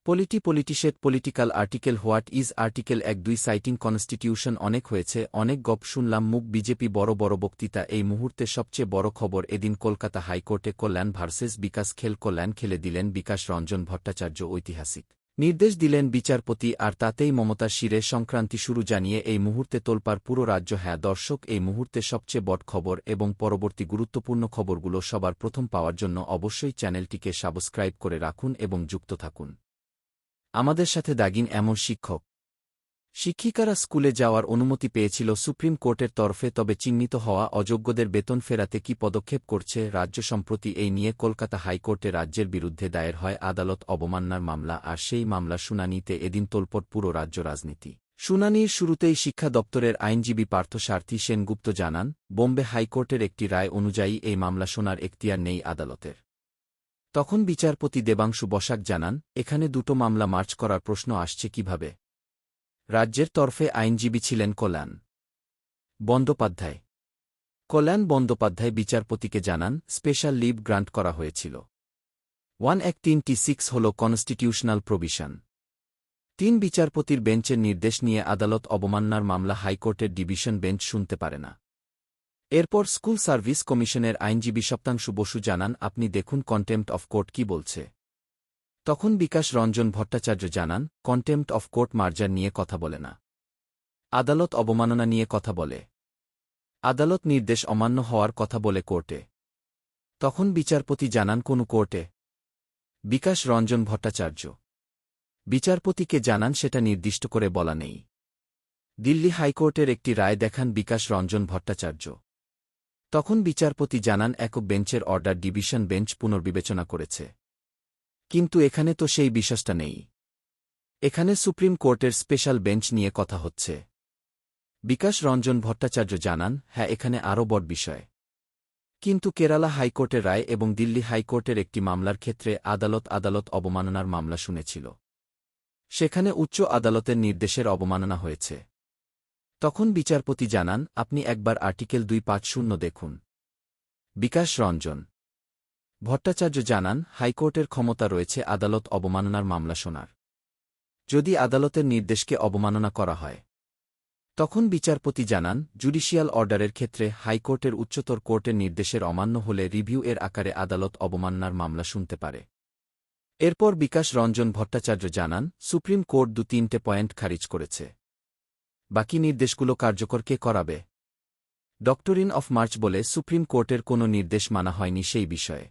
পলিটিশেট political article what is article 1-2 citing constitution অনেক হয়েছে, অনেক গপ শুনলাম মুখ বিজেপি বড় বড় বক্তৃতা। এই মুহূর্তে সবচেয়ে বড় খবর এদিন কলকাতা হাইকোর্টে কল্যাণ ভার্সেস বিকাশ কল্যাণ খেলে দিলেন বিকাশ রঞ্জন ভট্টাচার্য ঐতিহাসিক নির্দেশ দিলেন বিচারপতি, আর তাতেই মমতার শিরে সংক্রান্তি শুরু জানিয়ে এই মুহূর্তে তোলপাড় পুরো রাজ্য। হ্যাঁ দর্শক, এই মুহূর্তে সবচেয়ে বড় খবর এবং পরবর্তী গুরুত্বপূর্ণ খবরগুলো সবার প্রথম পাওয়ার জন্য অবশ্যই চ্যানেলটিকে সাবস্ক্রাইব করে রাখুন এবং যুক্ত থাকুন আমাদের সাথে। দাগিন এমন শিক্ষিকারা স্কুলে যাওয়ার অনুমতি পেয়েছিল সুপ্রিম কোর্টের তরফে, তবে চিহ্নিত হওয়া অযোগ্যদের বেতন ফেরাতে কি পদক্ষেপ করছে রাজ্য? সম্প্রতি এই নিয়ে কলকাতা হাইকোর্টে রাজ্যের বিরুদ্ধে দায়ের হয় আদালত অবমাননার মামলা, আর সেই মামলার শুনানিতে এদিন তোলপাড় পুরো রাজ্য রাজনীতি। শুনানির শুরুতেই শিক্ষা দপ্তরের আইনজীবী পার্থসারথী সেনগুপ্ত জানান, বোম্বে হাইকোর্টের একটি রায় অনুযায়ী এই মামলা শোনার এখতিয়ার নেই আদালতের। তখন বিচারপতি দেবাংশু বসাক জানান, এখানে দুটো মামলা মার্চ করার প্রশ্ন আসছে কিভাবে? রাজ্যের তরফে আইনজীবী ছিলেন কল্যাণ বন্দ্যোপাধ্যায় বিচারপতিকে জানান, স্পেশাল লিভ গ্রান্ট করা হয়েছিল। 1-3-6 হল কনস্টিটিউশনাল প্রভিশন। 3 বিচারপতির বেঞ্চের নির্দেশ নিয়ে আদালত অবমাননার মামলা হাইকোর্টের ডিভিশন বেঞ্চ শুনতে পারে না। এরপর স্কুল সার্ভিস কমিশনের আইনজীবী সপ্তাংশু বসু জানান, আপনি দেখুন কন্টেম্পট অফ কোর্ট কি বলছে। তখন বিকাশ রঞ্জন ভট্টাচার্য জানান, কন্টেম্পট অফ কোর্ট মার্জার নিয়ে কথা বলে না, আদালত অবমাননা নিয়ে কথা বলে। আদালত নির্দেশ অমান্য হওয়ার কথা বলে কোর্টে। তখন বিচারপতি জানান, কোন কোর্টে? বিকাশ রঞ্জন ভট্টাচার্য বিচারপতিকে জানান, সেটা নির্দিষ্ট করে বলা নেই। দিল্লি হাইকোর্টের একটি রায় দেখান বিকাশ রঞ্জন ভট্টাচার্য। তখন বিচারপতি জানান, একক বেঞ্চের অর্ডার ডিভিশন বেঞ্চ পুনর্বিবেচনা করেছে। কিন্তু এখানে তো সেই বিশ্বাসটা নেই। এখানে সুপ্রিম কোর্টের স্পেশাল বেঞ্চ নিয়ে কথা হচ্ছে। বিকাশ রঞ্জন ভট্টাচার্য জানান, হ্যাঁ এখানে আরও বড় বিষয়। কিন্তু কেরালা হাইকোর্টের রায় এবং দিল্লি হাইকোর্টের একটি মামলার ক্ষেত্রে আদালত অবমাননার মামলা শুনেছিল। সেখানে উচ্চ আদালতের নির্দেশের অবমাননা হয়েছে। তখন বিচারপতি জানান, আপনি একবার আর্টিকেল 250 দেখুন। বিকাশ রঞ্জন ভট্টাচার্য জানান, হাইকোর্টের ক্ষমতা রয়েছে আদালত অবমাননার মামলা শোনার, যদি আদালতের নির্দেশকে অবমাননা করা হয়। তখন বিচারপতি জানান, জুডিশিয়াল অর্ডারের ক্ষেত্রে হাইকোর্টের উচ্চতর কোর্টের নির্দেশের অমান্য হলে রিভিউ এর আকারে আদালত অবমাননার মামলা শুনতে পারে। এরপর বিকাশ রঞ্জন ভট্টাচার্য জানান, সুপ্রিম কোর্ট 2-3টে পয়েন্ট খারিজ করেছে। বাকি নির্দেশগুলো কার্যকর কে করাবে? ডক্টরিন অফ মার্চ বলে সুপ্রিম কোর্টের কোনো নির্দেশ মানা হয়নি সেই বিষয়ে।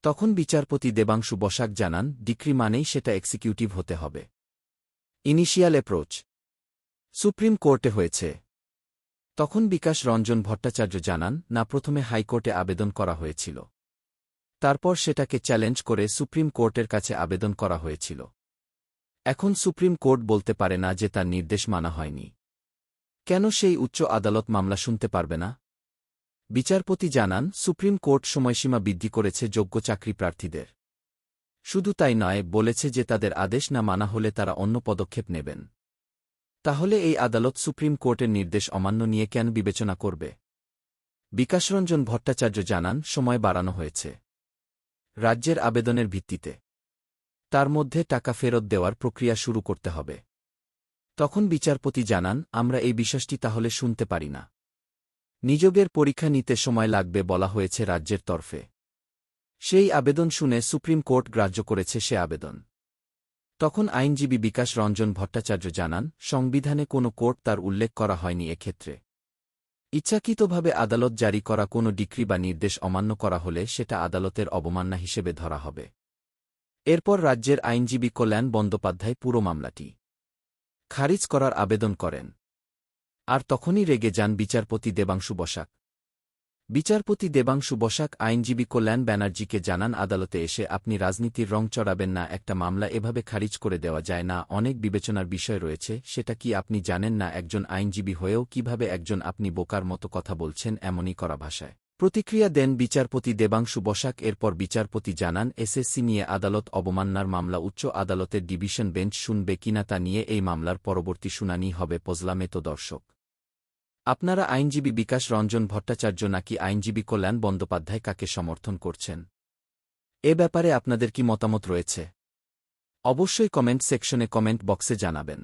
তখন বিচারপতি দেবাংশু বসাক জানান, ডিক্রি মানেই সেটা এক্সিকিউটিভ হতে হবে। ইনিশিয়াল অ্যাপ্রোচ সুপ্রিম কোর্টে হয়েছে। তখন বিকাশ রঞ্জন ভট্টাচার্য জানান, না, প্রথমে হাইকোর্টে আবেদন করা হয়েছিল, তারপর সেটাকে চ্যালেঞ্জ করে সুপ্রিম কোর্টের কাছে আবেদন করা হয়েছিল। এখন সুপ্রিম কোর্ট বলতে পারে না যে তার নির্দেশ মানা হয়নি। কেন সেই উচ্চ আদালত মামলা শুনতে পারবে না? বিচারপতি জানান, সুপ্রিম কোর্ট সময়সীমা বৃদ্ধি করেছে যোগ্য চাকরি প্রার্থীদের। শুধু তাই নয়, বলেছে যে তাদের আদেশ না মানা হলে তারা অন্য পদক্ষেপ নেবেন। তাহলে এই আদালত সুপ্রিম কোর্টের নির্দেশ অমান্য নিয়ে কেন বিবেচনা করবে? বিকাশরঞ্জন ভট্টাচার্য জানান, সময় বাড়ানো হয়েছে রাজ্যের আবেদনের ভিত্তিতে। তার মধ্যে টাকা ফেরত দেওয়ার প্রক্রিয়া শুরু করতে হবে। তখন বিচারপতি জানান, আমরা এই বিষয়টি তাহলে শুনতে পারি না। নিযোগের পরীক্ষা নিতে সময় লাগবে বলা হয়েছে রাজ্যের তরফে। সেই আবেদন শুনে সুপ্রিম কোর্ট গ্রাহ্য করেছে সে আবেদন। তখন আইনজীবী বিকাশ রঞ্জন ভট্টাচার্য জানান, সংবিধানে কোনো কোর্ট তার উল্লেখ করা হয়নি এক্ষেত্রে। ইচ্ছাকৃতভাবে আদালত জারি করা কোনো ডিক্রি বা নির্দেশ অমান্য করা হলে সেটা আদালতের অবমাননা হিসেবে ধরা হবে। এরপর রাজ্যের আইনজীবী কল্যাণ বন্দ্যোপাধ্যায় পুরো মামলাটি খারিজ করার আবেদন করেন। আর তখনই রেগে যান বিচারপতি দেবাংশু বসাক। বিচারপতি দেবাংশু বসাক আইনজীবী কল্যাণ ব্যানার্জিকে জানান, আদালতে এসে আপনি রাজনীতির রং চড়াবেন না, একটা মামলা এভাবে খারিজ করে দেওয়া যায় না, অনেক বিবেচনার বিষয় রয়েছে। সেটা কি আপনি জানেন না? একজন আইনজীবী হয়েও কিভাবে একজন আপনি বোকার মতো কথা বলছেন এমনই করা ভাষায় প্রতিক্রিয়া দেন বিচারপতি দেবাংশু বসাক। এরপর বিচারপতি জানান, এসএসসি নিয়ে আদালত অবমাননার মামলা উচ্চ আদালতের ডিভিশন বেঞ্চ শুনবে কিনা তা নিয়ে এই মামলার পরবর্তী শুনানি হবে। পজলামে তো দর্শক, আপনারা আইনজীবী বিকাশ রঞ্জন ভট্টাচার্য নাকি আইনজীবী কল্যাণ বন্দ্যোপাধ্যায় কাকে সমর্থন করছেন? এ ব্যাপারে আপনাদের কি মতামত রয়েছে? অবশ্যই কমেন্ট সেকশনে কমেন্ট বক্সে জানাবেন।